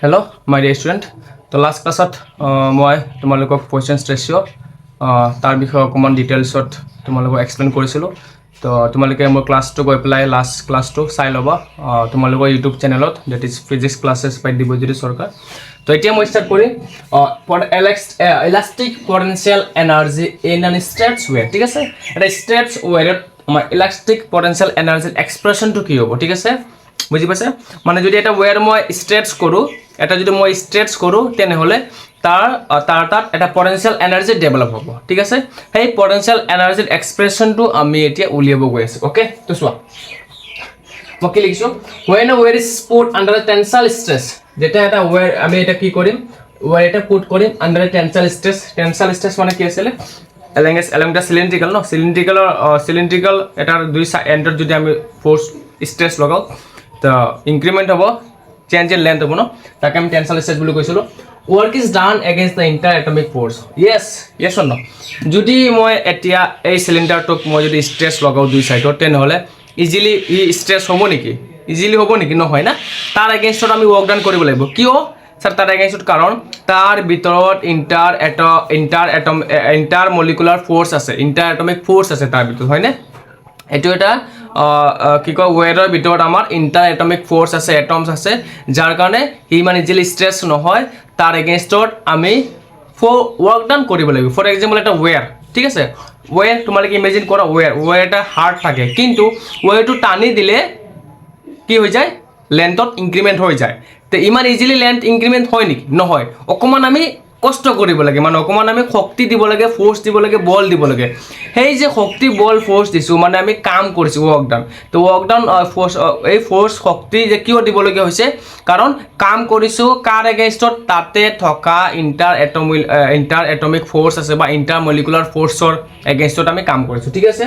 Hello, my dear student. The last class at মই তোমালোকক কোৱেশ্চনছ ratio তাৰ বিষয়ে অকমান ডিটেইলছত তোমালোকক এক্সপ্লেইন কৰিছিলোঁ তো তোমালোকে মোৰ ক্লাছটো গৈ পেলাই লাষ্ট ক্লাছটো চাই ল'বা তোমালোকৰ ইউটিউব চেনেলত that is physics classes by Dibyajyoti Sarkar তো এতিয়া মই ষ্টাৰ্ট কৰিম elastic potential energy in an states where ঠিক আছে এটা ষ্টেটছ ৱেৰত আমাৰ ইলাষ্টিক পটেনচিয়েল এনাৰ্জিৰ এক্সপ্ৰেশ্যনটো কি হ'ব ঠিক আছে বুঝি পাইছে মানে যদি এটা ওয়্যার মই স্ট্রেচ করো এটা যদি মই স্ট্রেচ করো তেনেহলে তার এটা পটেনশিয়াল এনার্জি ডেভেলপ হ'ব ঠিক আছে সেই পটেনশিয়াল এনাৰ্জিৰ এক্সপ্ৰেশনটো আমি এতিয়া উলিয়াব গৈ আছো ওকে তো চোৱা মই কি লিখিছো when a wire is put under a tensile stress যেটা এটা wire আমি এটা কি কৰিম wire এটা পুট কৰিম under a tensile stress মানে কি আছিল along the cylindrical no cylindrical এটাৰ দুই এন্ডত যদি আমি ফোর্স স্ট্রেস লগাও the increment of change in length of that can tensile stress বুলি কৈছিলো work is done against the interatomic force yes or no যদি মই এতিয়া এই সিলিন্ডাৰটোক মই যদি স্ট্ৰেস লগাও দুই সাইডত তেনেহলে ইজিলি স্ট্ৰেস হ'ব নেকি নহয় না তাৰ এগেইনষ্টত আমি ওয়াৰ্ক ডান কৰিব লাগিব কিয় স্যাৰ তাৰ এগেইনষ্টত কাৰণ তাৰ ভিতৰত ইন্টাৰ মলিকুলাৰ ফোৰ্স আছে ইন্টাৰএটমিক ফোৰ্স আছে তাৰ ভিতৰত হয় না এটো এটা কি কয় ওয়েৰৰ ভিতৰত আমাৰ ইন্টাৰ এটমিক ফোৰ্স আছে এটমস আছে যাৰ কাৰণে হি মানে ইজিলি স্ট্ৰেস নহয় তাৰ এগেইনষ্টত আমি ওয়াৰ্ক ডান কৰিব লাগিব ফৰ এক্সাম্পল এটা ওয়্যাৰ ঠিক আছে ওয়্যাৰ তোমালোকে ইমেজিন কৰা ওয়্যাৰ এটা হাৰ্ড থাকে কিন্তু ওয়্যাৰটো টানি দিলে কি হৈ যায় লেন্থত ইনক্রিমেন্ট হৈ যায় তে ইমান ইজিলি লেন্থ ইনক্রিমেন্ট হয় নেকি নহয় অকমান আমি কষ্ট কৰিব লাগে মানে অকমান আমি শক্তি দিব লাগে ফোর্স দিব লাগে বল দিব লাগে সেই যে শক্তি বল ফোর্স দিছো মানে আমি কাম কৰিছো ওয়াৰ্ক ডান তো ওয়াৰ্ক ডান ফোৰ্স এই ফোৰ্স শক্তি যে কিয় দিব লাগে হৈছে কাৰণ কাম কৰিছো কাৰ এগেইনষ্টত তাতে থকা ইন্টাৰ এটমিক ফোৰ্স আছে বা ইন্টাৰ মলিকুলাৰ ফোৰ্সৰ এগেইনষ্টত আমি কাম কৰিছো ঠিক আছে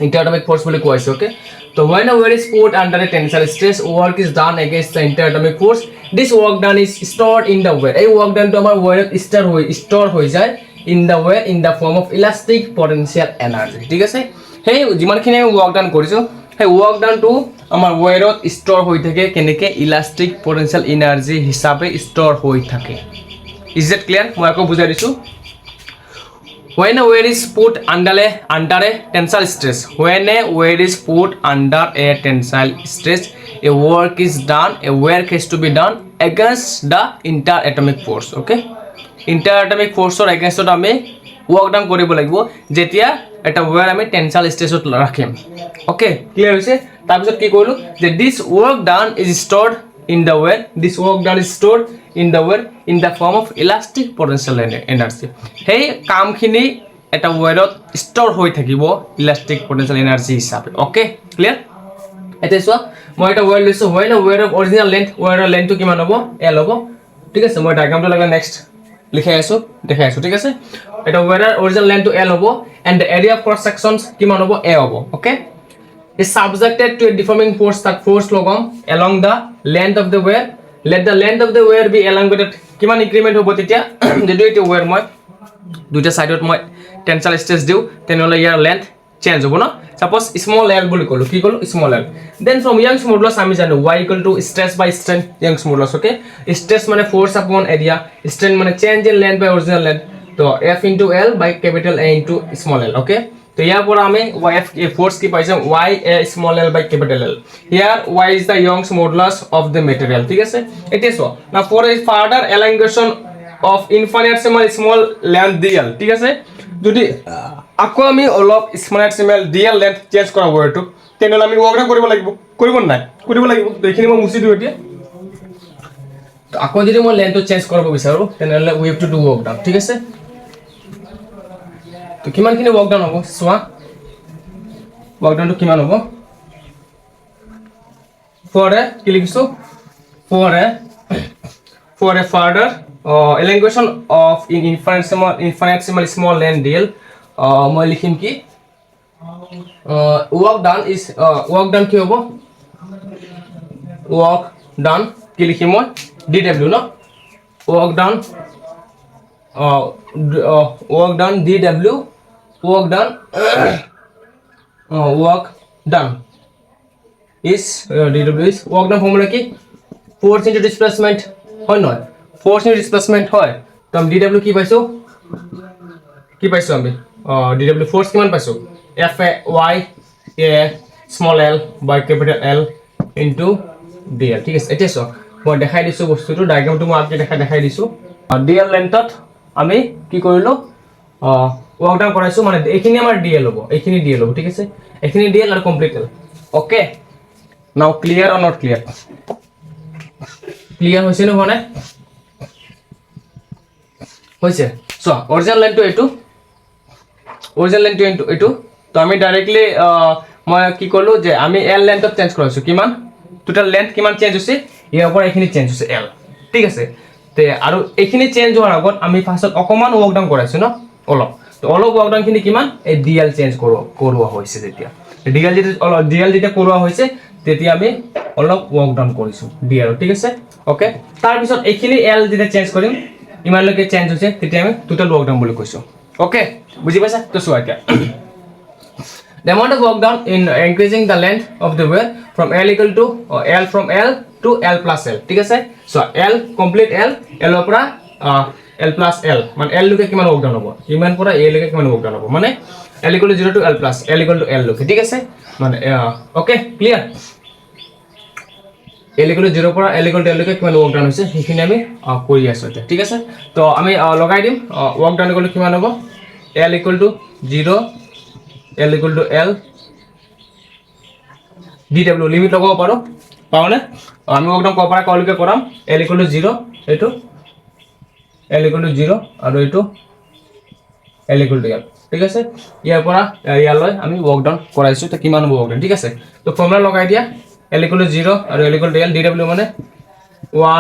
interatomic force বুলি কোৱা হৈছে okay so when a wire is put under a tensile stress work is done against the interatomic force this work done is stored in the wire এই work done to আমাৰ wire store হৈ যায় in the wire in the form of elastic potential energy ঠিক আছে সেই যিমানখিনি আমি work done কৰিছো সেই work done to আমাৰ wire store হৈ থাকে কেনেকে elastic potential energy হিচাপে store হৈ থাকে is it clear মই আকৌ বুজাই দিছো when a wire is put under a tensile stress when a wire is put under a tensile stress a work has to be done against the interatomic force okay interatomic force or against ame work done koribo lagibo jetia eta wire ame tensile stress ot rakhim okay clear hoise tar bisot ki koilu je this work done is stored in the wire this work done is stored in the wire in the form of elastic potential energy hey কাম খিনি এটা ওয়্যাৰত store হৈ থাকিব elastic potential energy হিচাপে okay clear এতিয়া চোৱা মই এটা ওয়্যাৰ লৈছো হয় না ওয়্যাৰ অফ অৰিজিনাল লেন্থ ওয়্যাৰৰ লেন্থটো কিমান হ'ব L হ'ব ঠিক আছে মই ডায়াগ্ৰামটো লাগা নেক্সট লিখাই আছো দেখাই আছো ঠিক আছে এটা ওয়্যাৰৰ অৰিজিনাল লেন্থটো L হ'ব and the area of cross sections কিমান হ'ব A হ'ব okay is subjected to a deforming force that force লগাম along the length of the wire let the length of the wire be elongated কিমান increment হ'ব তেতিয়া যদি এটা where মই দুইটা সাইডত মই টেনসাইল স্ট্ৰেস দিও তেনেহলে ইয়াৰ লেন্থ চেঞ্জ হ'ব ন সাপোজ স্মল l বুলি কলো কি কলো small l then from Young's modulus আমি জানো y = stress by strain Young's modulus okay stress মানে ফোর্স আপন এরিয়া স্ট্রেন মানে change in length by original length তো f * l by capital A * small l okay তো ইয়াৰ পৰা আমি yf force কি পাইছো y a small l by capital L here y is the Young's modulus of the material ঠিক আছে এতিয়া so now for a further elongation of infinitesimal small length dl ঠিক আছে যদি আকৌ আমি অলপ infinitesimal dl length চেঞ্জ কৰা ওয়্যাৰটো তেনেহলে আমি ওয়াৰ্ক কৰিব লাগিব দেখিনি মই মুছি দিও এতিয়া তো আকৌ যদি মই লেন্থটো চেঞ্জ কৰিব বিচাৰো তেনেহলে we have to do work done ঠিক আছে তো কিমানখিনি ওয়ার্ক ডান হ'ব সোয়া ওয়ার্ক ডানটো কিমান হ'ব for a কি লিখিছো for a further elongation of infinitesimal small length dl মই লিখিম কি work done is work done কি হ'ব work done কি লিখিম মই dw no work done dw work done is dw is work done formula কি force into displacement হয় নহয় ফ'ৰ্চ ইনটু ডিছপ্লেচমেণ্ট হয় তো আমি DW কি পাইছোঁ আমি DW ফ'ৰ্চ কিমান পাইছোঁ F A Y A small l by capital L into DL ঠিক আছে এতিয়া চাওক মই দেখাই দিছোঁ বস্তুটো ডায়াগ্ৰামটো মই আপোনাক দেখাই দিছোঁ DL লেন্থত আমি কি কৰিলোঁ ৱৰ্ক ডাউন কৰাইছোঁ মানে এইখিনি আমাৰ DL হ'ব এইখিনি DL হ'ব ঠিক আছে এইখিনি DL আৰু complete L okay now clear or not clear clear হৈছে নে হোৱা নাই হৈছে চোৱা অৰিজিনেল লাইনটো এইটো তো আমি ডাইৰেক্টলি মই কি ক'লো যে আমি L লেন্থত চেঞ্জ কৰাইছোঁ কিমান টোটাল লেন্থ কিমান চেঞ্জ হৈছে ইয়াৰ পৰা এইখিনি চেঞ্জ হৈছে L ঠিক আছে তে আৰু এইখিনি চেঞ্জ হোৱাৰ আগত আমি ফাৰ্ষ্টত অকমান ৱৰ্ক ডাউন কৰাইছোঁ ন অলপ ৱৰ্ক ডাউন খিনি কিমান এই DL চেঞ্জ কৰোৱা হৈছে যেতিয়া DL যেতিয়া কৰোৱা হৈছে তেতিয়া আমি অলপ ৱৰ্ক ডাউন কৰিছোঁ DL ঠিক আছে ওকে তাৰ পিছত এইখিনি L যেতিয়া চেঞ্জ কৰিম ইমানলৈকে চেঞ্জ হৈছে তেতিয়া আমি টোটাল ৱৰ্ক ডাউন বুলি কৈছোঁ ওকে বুজি পাইছা তো চোৱা এতিয়া the amount of work done in increasing the length of the wire from L equal to L from L to L plus L ঠিক আছে so L complete L L ৰ পৰা L plus L মানে L লৈকে কিমান work down হ'ব ইমান পৰা A লৈকে কিমান ৱৰ্ক ডাউন হ'ব মানে L equal to 0 to L plus L equal to L লৈকে ঠিক আছে মানে okay clear L equal to 0 পৰা L equal to L লৈকে কিমান ৱৰ্ক ডাউন হৈছে সেইখিনি আমি কৰি আছোঁ এতিয়া ঠিক আছে তো আমি লগাই দিম ৱৰ্ক ডাউন equal to কিমান হ'ব L equal to 0 L equal to L DW limit লগাব পাৰো পাওনে আমি একদম কপাৰা কলকে কৰাম L equal to 0 এটো L equal to 0 আৰু এটো L equal to L ঠিক আছে ইয়াৰ পৰা ইয়ালৈ আমি ৱৰ্ক ডাউন কৰাইছো তো কিমান ৱৰ্ক ডাউন ঠিক আছে তো ফৰ্মুলা লগাই দিয়া L equal to 0 আৰু L equal to L DW মানে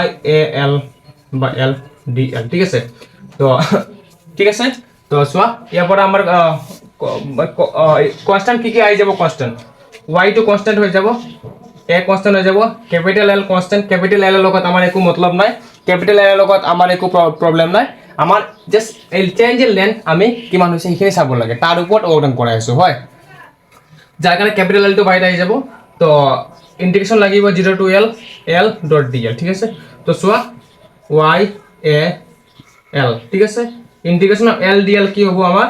Y A L বা L DL ঠিক আছে তো ঠিক আছে তো সোয়া ইয়াৰ পৰা আমাৰ কনস্ট্যান্ট কি আই যাব কনস্ট্যান্ট y to কনস্ট্যান্ট হৈ যাব a কনস্ট্যান্ট হৈ যাব capital L constant capital L লগত আমাৰ একো মতলব নাই ক্যাপিটাল L লগত আমাৰ একো প্ৰবলেম নাই আমাৰ just L change in length আমি কিমান হৈছে সেইখিনি চাব লাগে তাৰ ওপৰত অৰ্ডাৰ কৰাই আছো হয় যাৰ কাৰণে ক্যাপিটাল L টো বাইরে আই যাব তো ইন্টিগ্রেশন লাগিব 0 to L L dot dl ঠিক আছে তো সোয়া y a L ঠিক আছে ইন্টিগ্রেশন অফ L dl কি হ'ব আমাৰ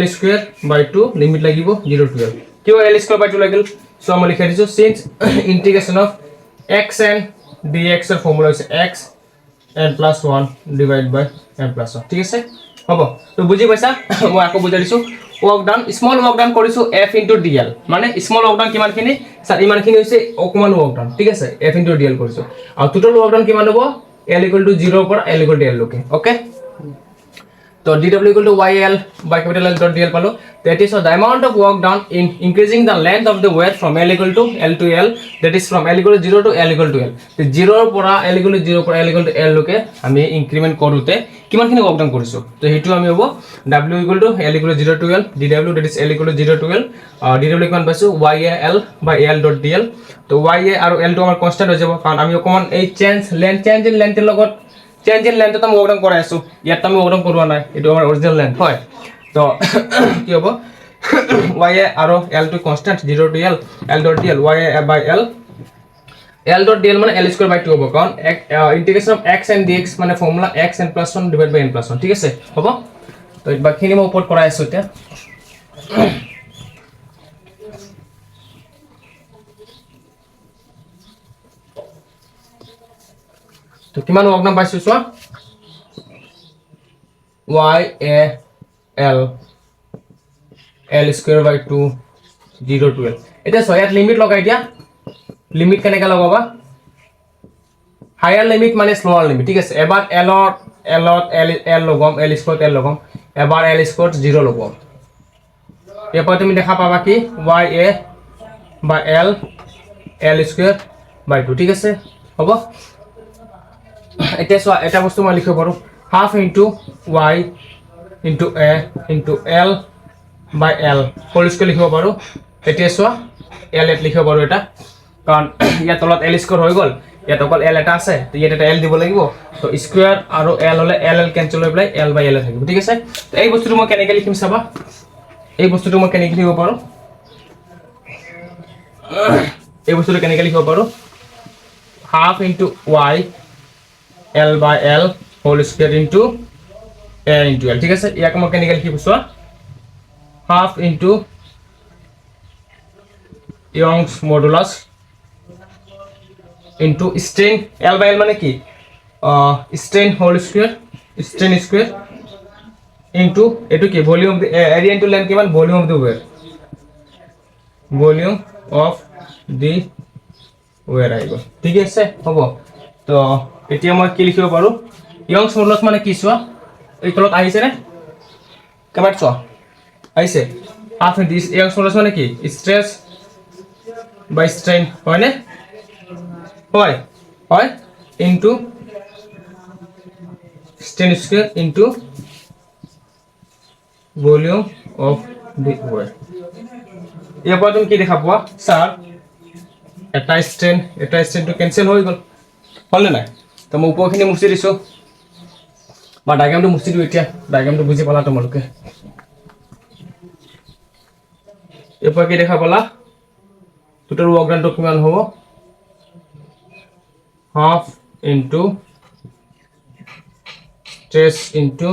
L square by 2 লিমিট লাগিব 0 to L কিউ L square by 2 লাগিল সো আমি লিখি দিছো since integration of x and dx এর ফর্মুলা হইছে x n plus 1 divided by n plus 1 ঠিক আছে হ'ব তো বুজি পাইছা মই আকৌ বুজাই দিছো work down small work down কৰিছো f into dl মানে স্মল ৱৰ্ক ডাউন কিমানখিনি স্যাৰ ইমানখিনি হৈছে অকমান ৱৰ্ক ডাউন ঠিক আছে f into dl কৰিছো আৰু টোটাল ৱৰ্ক ডাউন কিমান হ'ব L equal to 0 পৰা L equal to L লৈকে ওকে तो dw equal to yl by capital L dot dl palo that is the amount of work done in increasing the length of the wire from L equal to L to L that is from L equal to 0 to L equal to L তো 0 পৰা L equal to 0 পৰা L equal to L লৈকে আমি increment কৰোতে কিমানখিনি work done কৰিছো তো হেতু আমি হ'ব w equal to L equal to 0 to L dw that is L equal to 0 to L dw কিমান পাইছো yl by L dot dl তো ya আৰু L টো আমাৰ কনস্ট্যান্ট হৈ যাব কাৰণ আমি অকমান এই চেঞ্জ ইন লেন্থ এৰ লগত চেঞ্জ ইন লেন্থ তো আমি ৱৰ্ক ডাউন কৰাই আছো ইয়াত আমি ৱৰ্ক ডাউন কৰোৱা নাই এটো আমাৰ অৰিজিনাল লেন্থ হয় তো কি হ'ব y আৰু L টো constant 0 to L L dot dl y by L dot dl মানে L square by 2 হ'ব কাৰণ integration of x and dx মানে formula x n plus 1 divided by n plus 1 ঠিক আছে হ'ব তো বাকিখিনি মই ওপৰত কৰাই আছো এতিয়া তো কিমান ৱৰ্ক ডাউন পাইছো চোৱা y a L L square by 2 0 to L এটা সয়াত লিমিট লগাই দিয়া লিমিট কেনেকা লগাবা হায়ার লিমিট মানে স্লোয়ার লিমিট ঠিক আছে এবাৰ L লগাম L square L লগাম এবাৰ L square 0 লগাম এবাৰ তুমি দেখা পাবা কি y a by L square by 2 ঠিক আছে হ'ব এটা সো এটা বস্তু মই লিখিব পাৰো half into y into a into L by L whole square লিখিব পাৰো এটা সো L এট লিখিব পাৰো এটা কাৰণ ইয়া তলত L স্কয়ার হৈ গল ইয়াত অকল L এটা আছে তো ইয়াত এটা L দিব লাগিব তো স্কয়ার আৰু L হলে L ক্যান্সেল হৈ প্লাই L by L থাকিব ঠিক আছে তো এই বস্তুটো মই কেনেকৈ লিখিম চাবা এই বস্তুটো মই কেনেকৈ লিখিব পাৰো এই বস্তুটো কেনেকৈ লিখিব পাৰো half into y L by L whole square into A into L ঠিক আছে ইয়াক মই কেনেকৈ লিখিব চোৱা half into Young's modulus into strain L by L মানে কি strain whole square into এটো কি ভলিউম এরিয়া ইনটু লেন্থ কিমান ভলিউম অফ দি ওয়ার আইব ঠিক আছে হ'ব তো এতিয়া মই কি লিখিব পাৰো Young's modulus মানে কি চোৱা এই তলত আহিছে নে কেমেৰা চোৱা আহিছে half into Young's modulus মানে কি স্ট্রেস by strain হয় না হয় into strain square into volume of the wire ইয়াৰ পৰা তুমি কি দেখা পোৱা স্যাৰ এটা strain to cancel হৈ গল হল না তো মই উপৰখিনি মুছি দিছো বা ডায়াগ্ৰামটো মুছি দিও এতিয়া ডায়াগ্ৰামটো বুজি পালা তোমালোকে ইয়াৰ পৰা কি দেখা পালা total work done to কিমান হ'ব half into stress into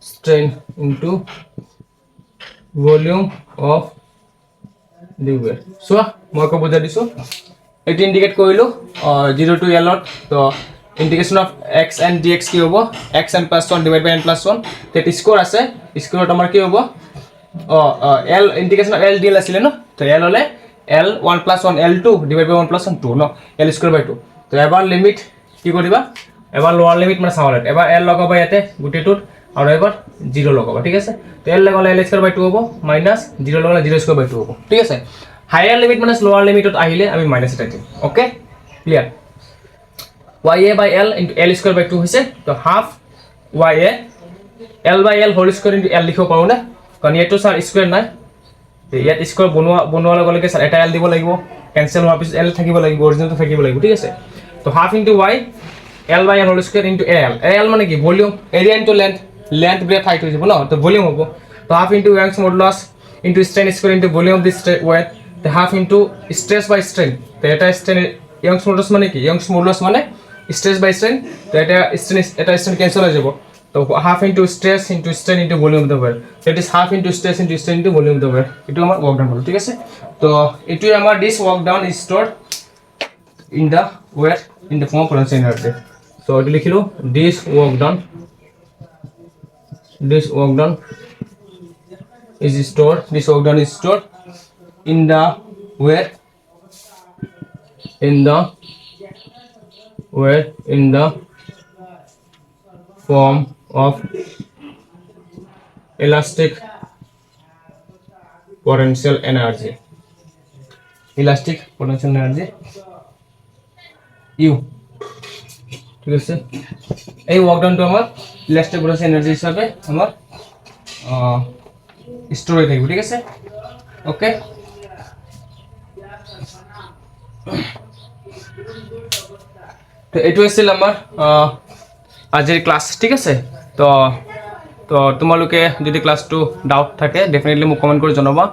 strain into volume of the wear so মই কো বুঝা দিছো এটি ইন্ডিকেট কৰিলো 0 to L তো integration of x and dx কি হ'ব x n plus 1 divided by n plus 1 তেত স্কোর আছে স্কোরত আমাৰ কি হ'ব L integration of L dl আছিল ন তো L হলে L 1 plus 1 L2 divided by 1 plus 1 2 no L square by 2 তো এবাৰ লিমিট কি কৰিবা এবাৰ লোৱাৰ লিমিট মানে চাওলে এবাৰ L লগাবা ইয়াতে গুটেটোত আৰু এবাৰ 0 লগাবা ঠিক আছে তো L লগালে L square by 2 হ'ব মাইনাস 0 লগালে 0 square by 2 হ'ব ঠিক আছে হায়ার লিমিট মানে লোৱাৰ লিমিটত আহিলে আমি মাইনাস এটা দিম okay clear ya by L into L square by 2 হৈছে তো half ya L by L whole square into L লিখিব পাৰো না কাৰণ এটো স্যাৰ স্কয়াৰ নাই ইয়াত স্কয়াৰ বনোৱা লগে স্যাৰ এটা L দিব লাগিব ক্যান্সেল হোৱাৰ পিছত L থাকিব লাগিব অৰিজিনালটো থাকিব লাগিব ঠিক আছে তো half into y L by L whole square into L মানে কি volume area into length breadth height হৈ যাব ন তো ভলিউম হ'ব তো half into Young's modulus into strain square into volume of this weight the half into stress by strain তো এটা strain Young's modulus মানে কি Young's modulus মানে stress by strain তো এটা strain cancel হৈ যাব তো half into stress into strain into volume of the wear that is half into stress into strain into volume of the wear এটো আমাৰ work done হল ঠিক আছে তো এটো আমাৰ this work done is stored in the wear in the form of potential energy so এটো লিখিলো this work done is stored in the wear in the form of elastic potential energy U ঠিক আছে এই work ডাউনটো আমার elastic potential energy হিসাবে আমার store হয়ে থাকবে ঠিক আছে ওকে তো এটো আছিল আমার আজিৰ ক্লাস ঠিক আছে তো তো তোমালোকে যদি ক্লাসটো ডাউট থাকে ডেফিনেটলি মোক কমেন্ট কৰি জনাবা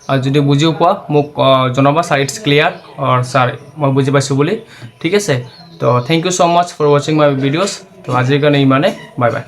আৰু যদি বুজিও পোৱা মোক জনাবা sir it's clear or sir মই বুজি পাইছো বুলি ঠিক আছে তো thank you so much for watching my videos তো আজিৰ কাৰণে ইমানে বাই বাই